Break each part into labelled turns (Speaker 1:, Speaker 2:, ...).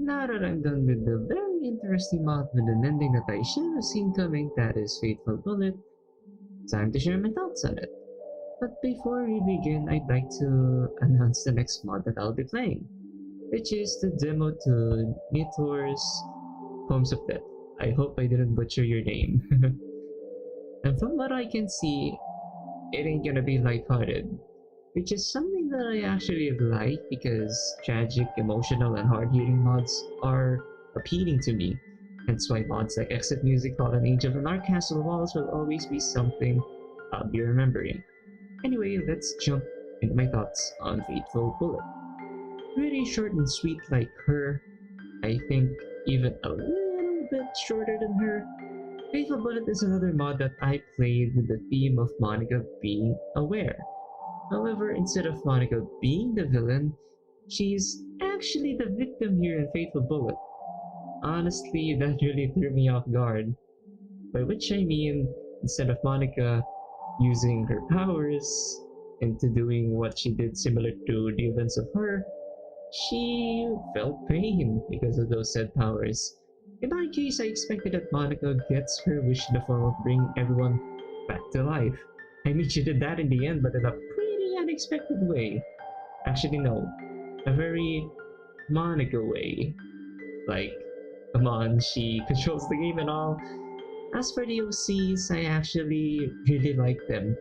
Speaker 1: Now that I'm done with the very interesting mod with an ending that I should have seen coming, that is Fateful Bullet, time to share my thoughts on it. But before we begin, I'd like to announce the next mod that I'll be playing, which is the demo to Nitor's Homes of Death. I hope I didn't butcher your name. And from what I can see, it ain't gonna be lighthearted, which is something that I actually like because tragic, emotional, and hard-hitting mods are appealing to me. Hence why mods like Exit Music, Fallen Angel, and Our Castle Walls will always be something I'll be remembering. Anyway, let's jump into my thoughts on Fateful Bullet. Pretty short and sweet like her, I think even a little bit shorter than her. Fateful Bullet is another mod that I played with the theme of Monika being aware. However, instead of Monika being the villain, she's actually the victim here in Fateful Bullet. Honestly, that really threw me off guard. By which I mean, instead of Monika using her powers into doing what she did similar to the events of her, she felt pain because of those said powers. In my case, I expected that Monika gets her wish in the form of bringing everyone back to life. I mean, she did that in the end, but in a pretty unexpected way. Actually, no. A very Monika way. Like, come on, she controls the game and all. As for the OCs, I actually really like them.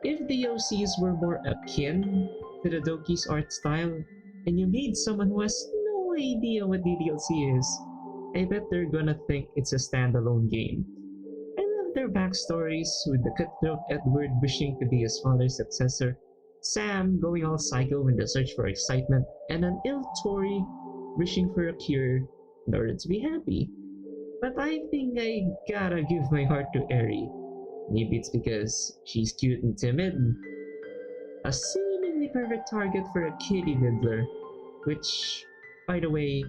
Speaker 1: If the OCs were more akin to the Doki's art style, and you made someone who has no idea what the DLC is, I bet they're gonna think it's a standalone game. I love their backstories, with the cutthroat Edward wishing to be his father's successor, Sam going all psycho in the search for excitement, and an ill Tori wishing for a cure in order to be happy. But I think I gotta give my heart to Eri. Maybe it's because she's cute and timid. A seemingly perfect target for a kitty diddler, which, by the way,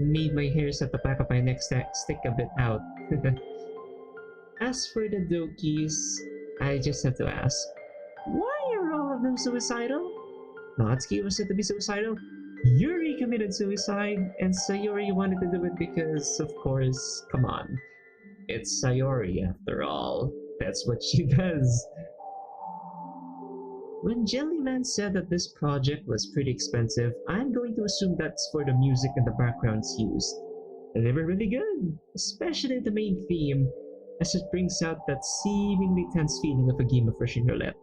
Speaker 1: made my hairs at the back of my neck stick a bit out. As for the Dokis, I just have to ask, why are all of them suicidal? Natsuki was said to be suicidal, Yuri committed suicide, and Sayori wanted to do it because, of course, come on, it's Sayori after all. That's what she does. When Jellyman said that this project was pretty expensive, I'm going to assume that's for the music and the backgrounds used. And they were really good, especially the main theme, as it brings out that seemingly tense feeling of a game of Russian roulette.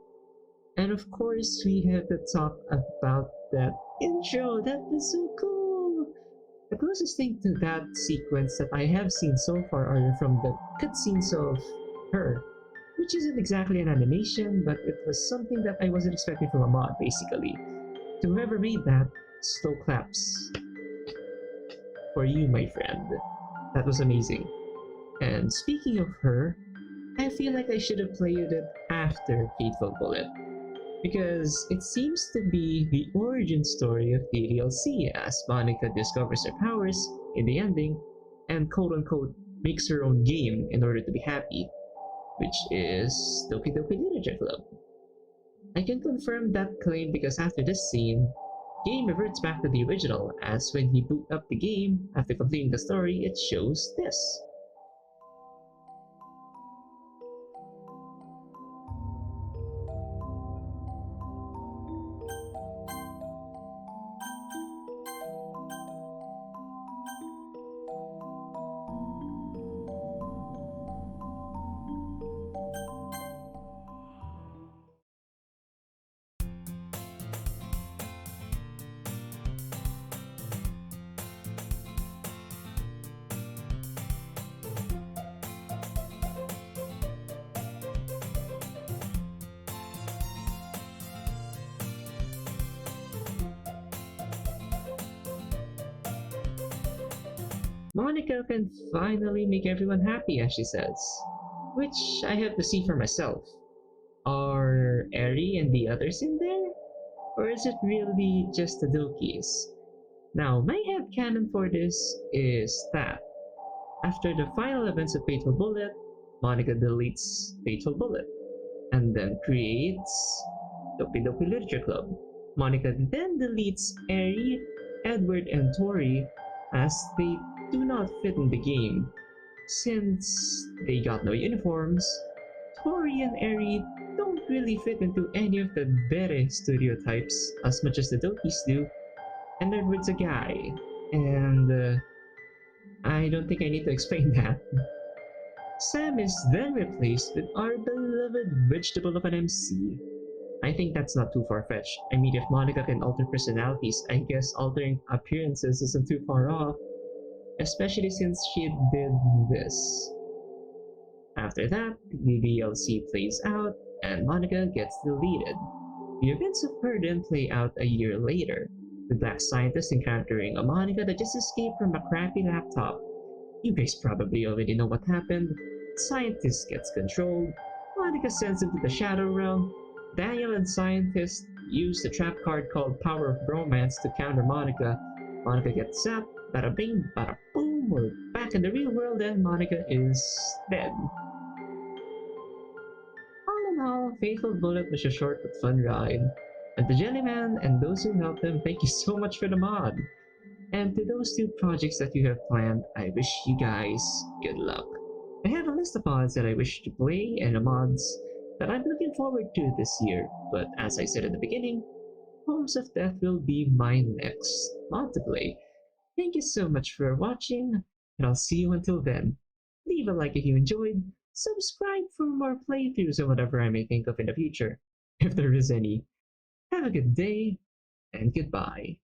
Speaker 1: And of course, we have to talk about that intro. That was so cool! The closest thing to that sequence that I have seen so far are from the cutscenes of her, which isn't exactly an animation, but it was something that I wasn't expecting from a mod, basically. To whoever made that, slow claps. For you, my friend. That was amazing. And speaking of her, I feel like I should have played it after Fateful Bullet, because it seems to be the origin story of the DLC, as Monika discovers her powers in the ending and quote-unquote makes her own game in order to be happy, which is Doki Doki Literature Club. I can confirm that claim because after this scene, game reverts back to the original, as when you boot up the game after completing the story, it shows this. Monika can finally make everyone happy, as she says, which I have to see for myself. Are Eri and the others in there? Or is it really just the Dokis? Now, my headcanon for this is that after the final events of Fateful Bullet, Monika deletes Fateful Bullet and then creates Doki Doki Literature Club. Monika then deletes Eri, Edward, and Tori as they do not fit in the game. Since they got no uniforms, Tori and Eri don't really fit into any of the bere stereotypes as much as the Dokis do, and Edward's a guy. And I don't think I need to explain that. Sam is then replaced with our beloved vegetable of an MC. I think that's not too far-fetched. I mean, if Monika can alter personalities, I guess altering appearances isn't too far off, especially since she did this. After that, the DLC plays out, and Monika gets deleted. The events of her then play out a year later, the black scientist encountering a Monika that just escaped from a crappy laptop. You guys probably already know what happened. The scientist gets controlled, Monika sends him to the Shadow Realm, Daniel and Scientist use the trap card called Power of Bromance to counter Monika. Monika gets zapped, bada bing, bada boom, we're back in the real world and Monika is dead. All in all, Fateful Bullet was a short but fun ride. And to Jellyman and those who helped him, thank you so much for the mod. And to those two projects that you have planned, I wish you guys good luck. I have a list of mods that I wish to play and the mods that I'm looking forward to this year, but as I said at the beginning, Homes of Death will be my next mod to play. Thank you so much for watching, and I'll see you until then. Leave a like if you enjoyed, subscribe for more playthroughs and whatever I may think of in the future, if there is any. Have a good day, and goodbye.